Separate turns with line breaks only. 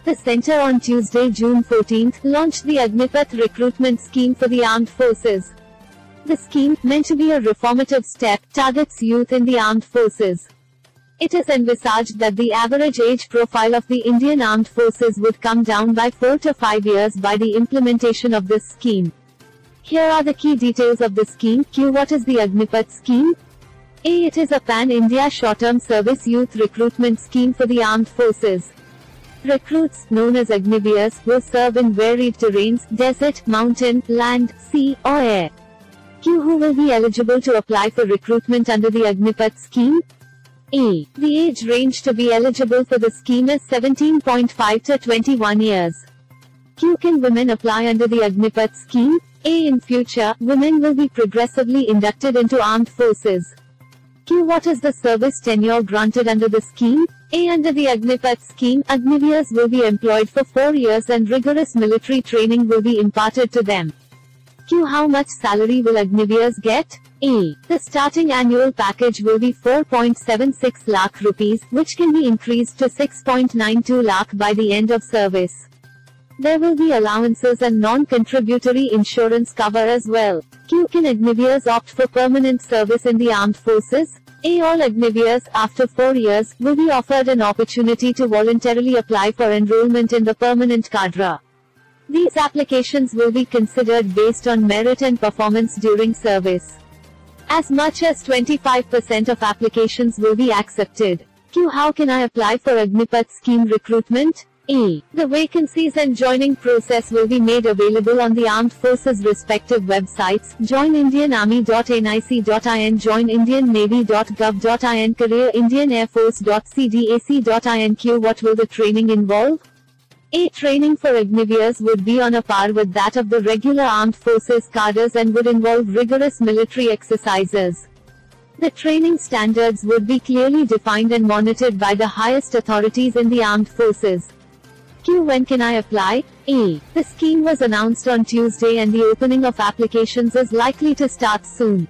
The Centre on Tuesday, June 14, launched the Agnipath recruitment scheme for the armed forces. The scheme, meant to be a reformative step, targets youth in the armed forces. It is envisaged that the average age profile of the Indian Armed Forces would come down by 4 to 5 years by the implementation of this scheme. Here are the key details of the scheme. Q. What is the Agnipath scheme? A. It is a pan-India short-term service youth recruitment scheme for the armed forces. Recruits, known as Agniveers, will serve in varied terrains: desert, mountain, land, sea, or air. Q. Who will be eligible to apply for recruitment under the Agnipath scheme? A. The age range to be eligible for the scheme is 17.5 to 21 years. Q. Can women apply under the Agnipath scheme? A. In future, women will be progressively inducted into armed forces. Q. What is the service tenure granted under the scheme? A. Under the Agnipath scheme, Agniveers will be employed for 4 years and rigorous military training will be imparted to them. Q. How much salary will Agniveers get? A. The starting annual package will be 4.76 lakh rupees, which can be increased to 6.92 lakh by the end of service. There will be allowances and non-contributory insurance cover as well. Q. Can Agniveers opt for permanent service in the armed forces? A. All Agniveers, after 4 years, will be offered an opportunity to voluntarily apply for enrollment in the permanent cadre. These applications will be considered based on merit and performance during service. As much as 25% of applications will be accepted. Q. How can I apply for Agnipath scheme recruitment? A. The vacancies and joining process will be made available on the Armed Forces respective websites: joinindianarmy.nic.in, joinindiannavy.gov.in, careerindianairforce.cdac.in. Q. What will the training involve? A. Training for Agniveers would be on a par with that of the regular armed forces cadres and would involve rigorous military exercises. The training standards would be clearly defined and monitored by the highest authorities in the armed forces. Q. When can I apply? A. The scheme was announced on Tuesday and the opening of applications is likely to start soon.